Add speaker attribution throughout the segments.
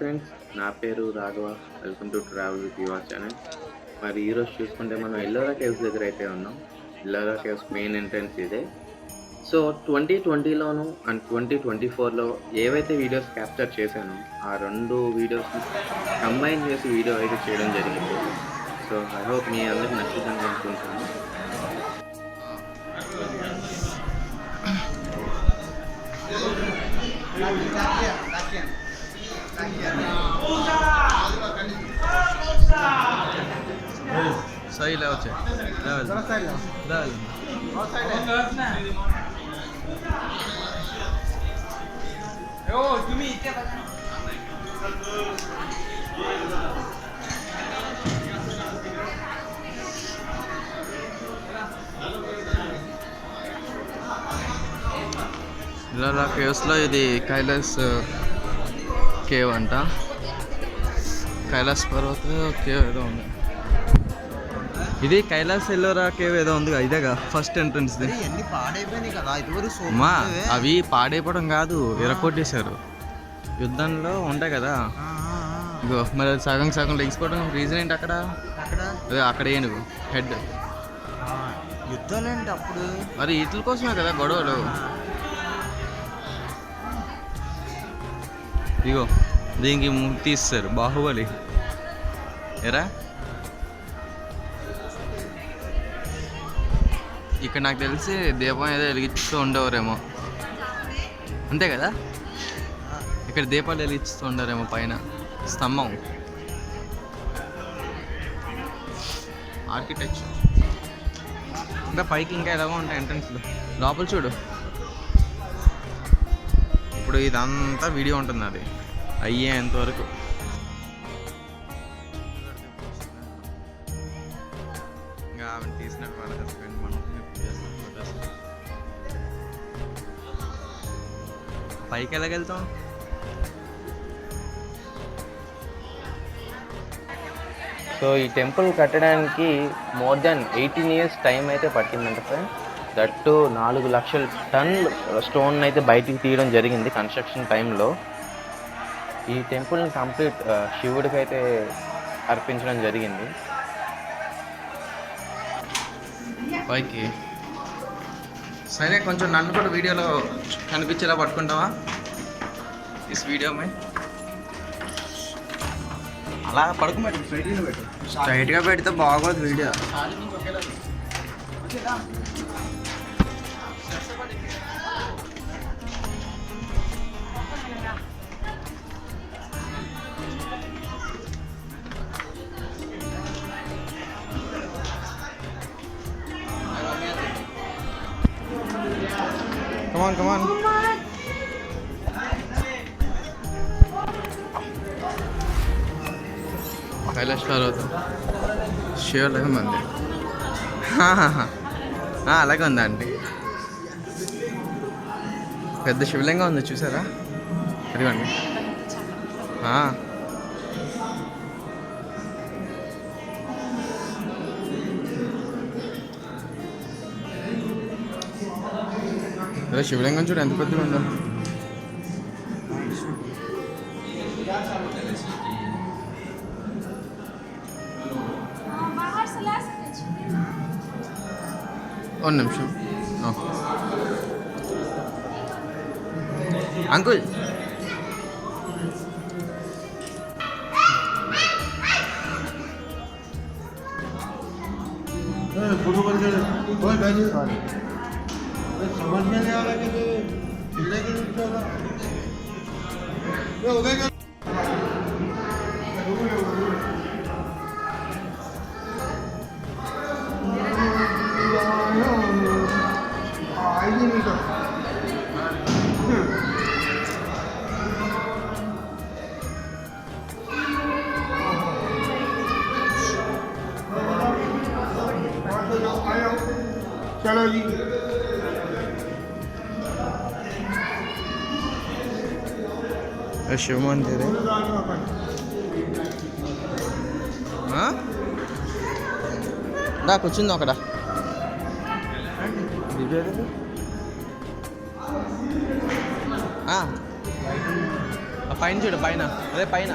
Speaker 1: Friends, నా పేరు Raghava. Welcome to travel with your channel. మరి ఈరోజు చూసుకుంటే మనం ఎల్లోరా కేవ్స్ దగ్గర అయితే ఉన్నాం. ఎల్లోరా కేవ్స్ మెయిన్ ఎంట్రన్స్ ఇదే. సో 2020లోను అండ్ 2024లో ఏవైతే వీడియోస్ క్యాప్చర్ చేశానో ఆ రెండు వీడియోస్ని కంబైన్ చేసి వీడియో అయితే చేయడం జరిగింది. సో ఐ హోప్ మీ అందరికి నచ్చుతుందని అనుకుంటున్నాను.
Speaker 2: सही लेवल છે લેવલ ఇలా కేవ్స్లో ఇది కైలాస్ కేవ్ అంట. కైలాస్ పర్వత కేవ్ ఏదో ఉంది. ఇది కైలాస్ ఎల్లోరా కేవ్ ఏదో ఉంది, ఇదేగా ఫస్ట్ ఎంట్రన్స్. మా అవి పాడైపోవడం కాదు, ఎరకొట్టేశారు యుద్ధంలో ఉంటాయి కదా. ఇగో మరి అది సగం సగం లెగిసిపోవడం రీజన్ ఏంటి? అక్కడ అక్కడ ఏనుగు హెడ్
Speaker 3: యుద్ధాలు ఏంటి అప్పుడు?
Speaker 2: మరి వీటి కోసమే కదా గొడవలు. ఇగో దీనికి తీస్తారు బాహుబలి ఎరా. ఇక్కడ నాకు తెలిసి దీపం ఏదో వెలిగిస్తూ ఉండేవారేమో, అంతే కదా? ఇక్కడ దీపాలు వెలిగిస్తూ ఉండారేమో పైన స్తంభం. ఆర్కిటెక్చర్ ఇంకా పైకి ఇంకా ఎలాగో ఉంటాయి ఎంట్రన్స్లో. లోపల చూడు. ఇప్పుడు ఇదంతా వీడియో ఉంటుంది, అది అయ్యేంతవరకు. ఇంకా ఆమె తీసినట్టు వాళ్ళ హస్బెండ్ మనం ఫోటోస్. పైకి ఎలాగెళ్తాం?
Speaker 1: సో ఈ టెంపుల్ కట్టడానికి మోర్ దెన్ 18 years టైం అయితే పట్టిందంట ఫ్రెండ్స్. దట్టు 4 లక్షల టన్నులు స్టోన్ అయితే బయటికి తీయడం జరిగింది కన్స్ట్రక్షన్ టైంలో. ఈ టెంపుల్ని కంప్లీట్ శివుడికి అయితే అర్పించడం జరిగింది.
Speaker 2: పైకి సరే, కొంచెం నన్ను కూడా వీడియోలో కనిపించేలా పట్టుకుంటావా? ఈ వీడియో అలా పడుకోబెట్టు, స్ట్రైట్గా పెడితే బాగోదు వీడియో. Come on. కైలాష్ పర్వతం శివలింగం ఉంది. అలాగే ఉందా అండి? పెద్ద శివలింగం ఉంది, చూసారా? అదిగోండి. అదే శివలింగం చూడు ఎంత పెద్దగా ఉందో. ఒక నిమిషం అంకుల్. समझ में नहीं आ रहा कि चलो जी. शिव मंदिर है. దా కూర్చుందాం అక్కడ. పైన చూడు, పైన అదే పైన.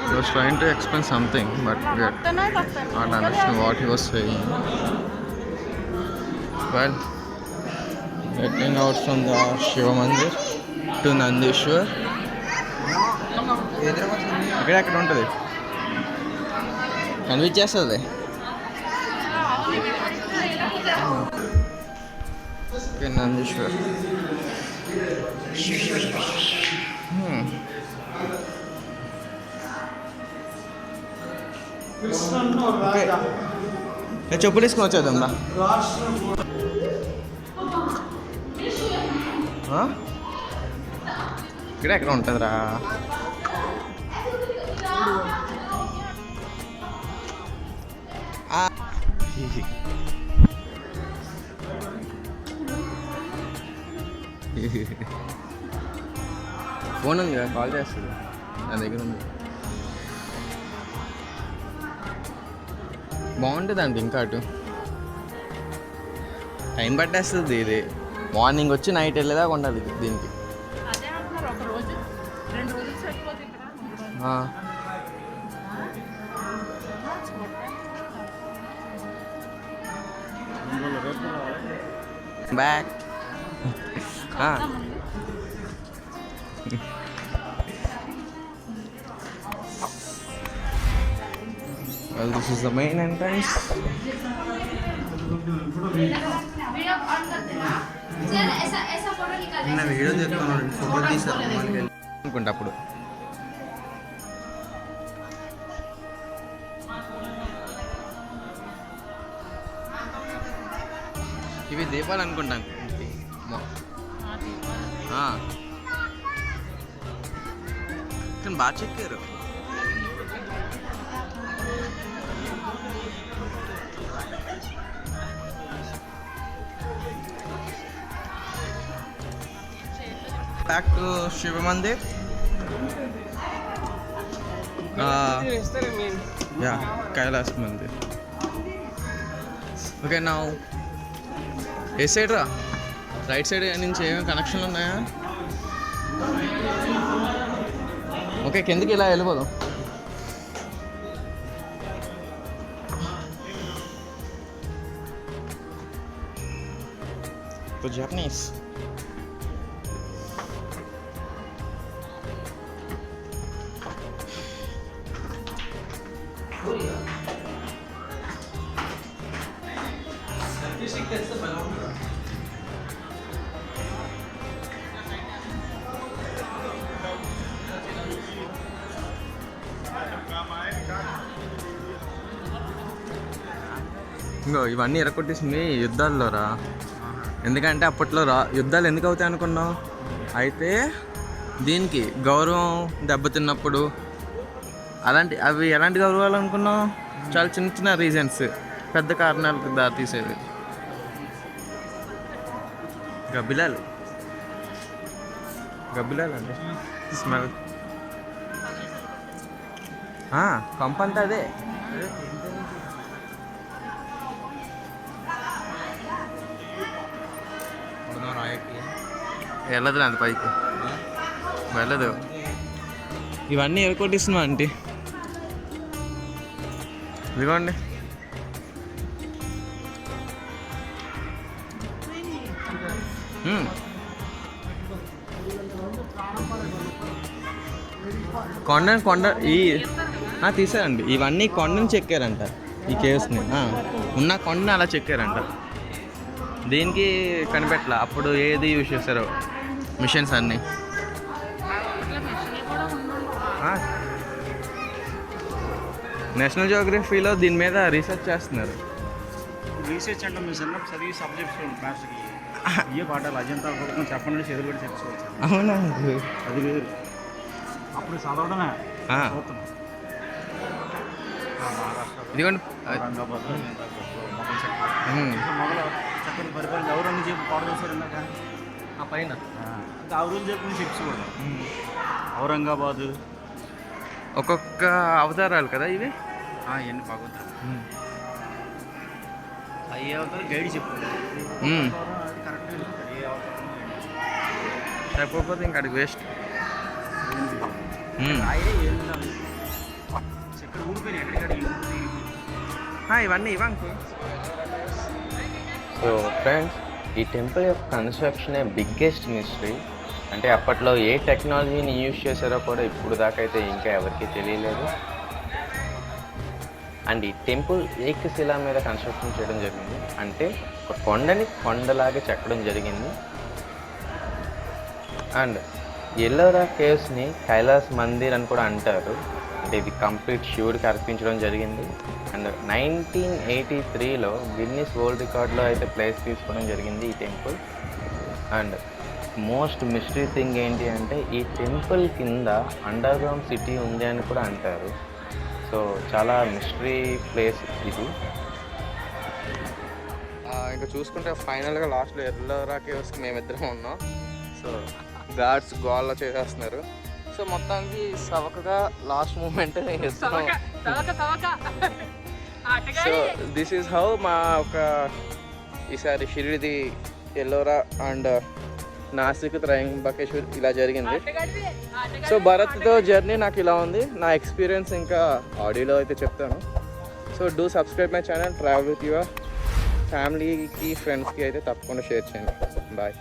Speaker 2: He was trying to explain something, but we had not understand what he was saying. Well, getting out from the Shiva Mandir to Nandishwar. అక్కడ ఉంటుంది, కనిపించేస్తుంది. ఓకే, నందీశ్వర్. ఓకే, నేను చెప్పులు వేసుకొని వచ్చేద్దాం రా. ఇక్కడ ఎక్కడ ఉంటుందిరా? ఫోన్ ఉంది కదా, కాల్ చేస్తుంది, నా దగ్గర ఉంది. బాగుంటుంది అంత, ఇంకా అటు టైం పట్టేస్తుంది. ఇది మార్నింగ్ వచ్చి నైట్ వెళ్ళేదాకా ఉండాలి దీనికి. Back. Well, this is the main entrance. అనుకుంటా అప్పుడు. ఇవి దీపాలు అనుకుంటాను, కానీ బాగా చెక్కారు. Back to Shiva Mandir. Yeah, Kailas Mandir. Okay, now A side రా? రైట్ సైడ్ నుంచి ఏమేమి కనెక్షన్లు ఉన్నాయా? ఓకే, కిందకి ఇలా వెళ్ళిపోదాం. జపనీస్. ఇంకో ఇవన్నీ ఎరగొట్టేసింది యుద్ధాల్లో రా. ఎందుకంటే అప్పట్లో యుద్ధాలు ఎందుకు అవుతాయి అనుకున్నావు? అయితే దీనికి గౌరవం దెబ్బతిన్నప్పుడు అవి ఎలాంటి గౌరవాలు అనుకున్నావు? చాలా చిన్న చిన్న రీజన్స్, పెద్ద కారణాలకు దారి తీసేది. గబ్బిలాలు అండి, స్మెల్. కంపంతా అదే. వెళ్ళదు అంత పైకి, వెళ్ళదు. ఇవన్నీ ఎరకొట్టిస్తున్నా ఆంటీ, ఇదిగోండి. కొండ ఈ తీసారండి. ఇవన్నీ కొండని చెక్కారంట, ఈ కేవ్స్ని. ఉన్న కొండని అలా చెక్కారంట. దీనికి కనిపెట్టలే అప్పుడు ఏది యూజ్ చేశారో మిషన్స్ అన్నీ. నేషనల్ జియోగ్రఫీలో దీని మీద రీసెర్చ్ చేస్తున్నారు.
Speaker 3: రీసెర్చ్ అంటే మీ చిన్నప్పుడు చదివి సబ్జెక్ట్స్ క్లాస్కి ఏ పాఠాలు అజంతా చెప్పండి, చదువు కూడా చెప్పుకోవచ్చు.
Speaker 2: అవునా?
Speaker 3: అది వేరు, అప్పుడు చదవడమే.
Speaker 2: ఇదిగోండి,
Speaker 3: మొగలు చక్కని పరిపాలన ఎవరన్నా చెప్పి పాడు చేశారు ఇందాక.
Speaker 2: ఆ పైన
Speaker 3: ఇంకా ఆ రోజు జరిపిన షిప్స్ కూడా ఔరంగాబాద్
Speaker 2: ఒక్కొక్క అవతారాలు కదా ఇవి.
Speaker 3: ఇవన్నీ భగవంతుడు అయ్యే అవతారం గైడ్ చెప్తారు అది కరెక్ట్గా చెప్తారు ఏ అవతారం
Speaker 2: సరిపోతే ఇంకా అడిగి వేస్ట్.
Speaker 3: అయ్యే ఏం ఉండాలి ఎక్కడ ఊడిపోయినాయి ఎక్కడికక్కడ
Speaker 2: ఇవన్నీ ఇవ్వంకు.
Speaker 1: సో ఫ్రెండ్స్, ఈ టెంపుల్ యొక్క కన్స్ట్రక్షనే బిగ్గెస్ట్ మిస్టరీ. అంటే అప్పట్లో ఏ టెక్నాలజీని యూజ్ చేశారో కూడా ఇప్పుడు దాకా అయితే ఇంకా ఎవరికీ తెలియలేదు. అండ్ ఈ టెంపుల్ ఏకశిలా మీద కన్స్ట్రక్షన్ చేయడం జరిగింది. అంటే ఒక కొండని కొండలాగా చెక్కడం జరిగింది. అండ్ ఎల్లోరా కేవ్స్ని కైలాస్ మందిర్ అని కూడా అంటారు. అంటే ఇది కంప్లీట్ శివుడికి అర్పించడం జరిగింది. అండ్ 1983లో గిన్నిస్ వరల్డ్ రికార్డ్లో అయితే ప్లేస్ తీసుకోవడం జరిగింది ఈ temple. And most mystery thing ఏంటి అంటే ఈ టెంపుల్ కింద అండర్ గ్రౌండ్ సిటీ ఉంది అని కూడా అంటారు. సో చాలా మిస్టరీ ప్లేస్ ఇది.
Speaker 2: ఇంకా చూసుకుంటే ఫైనల్గా లాస్ట్లో ఎల్లోరా కేవ్స్కి మేమిద్దరం ఉన్నాం. సో గార్డ్స్ గోళ్ళ చేసేస్తున్నారు. సో మొత్తానికి సవకగా లాస్ట్ మూమెంట్ ఇస్తున్నాం. సో దిస్ ఈజ్ హౌ మా ఒక ఈసారి షిరిడి ఎల్లోరా అండ్ నాసిక్ త్రయంబకేశ్వర్ ఇలా జరిగింది. సో భరత్తో జర్నీ నాకు ఇలా ఉంది. నా ఎక్స్పీరియన్స్ ఇంకా ఆడియోలో అయితే చెప్తాను. So do subscribe my channel travel with your ఫ్యామిలీకి ఫ్రెండ్స్కి అయితే తప్పకుండా షేర్ చేయండి. బాయ్.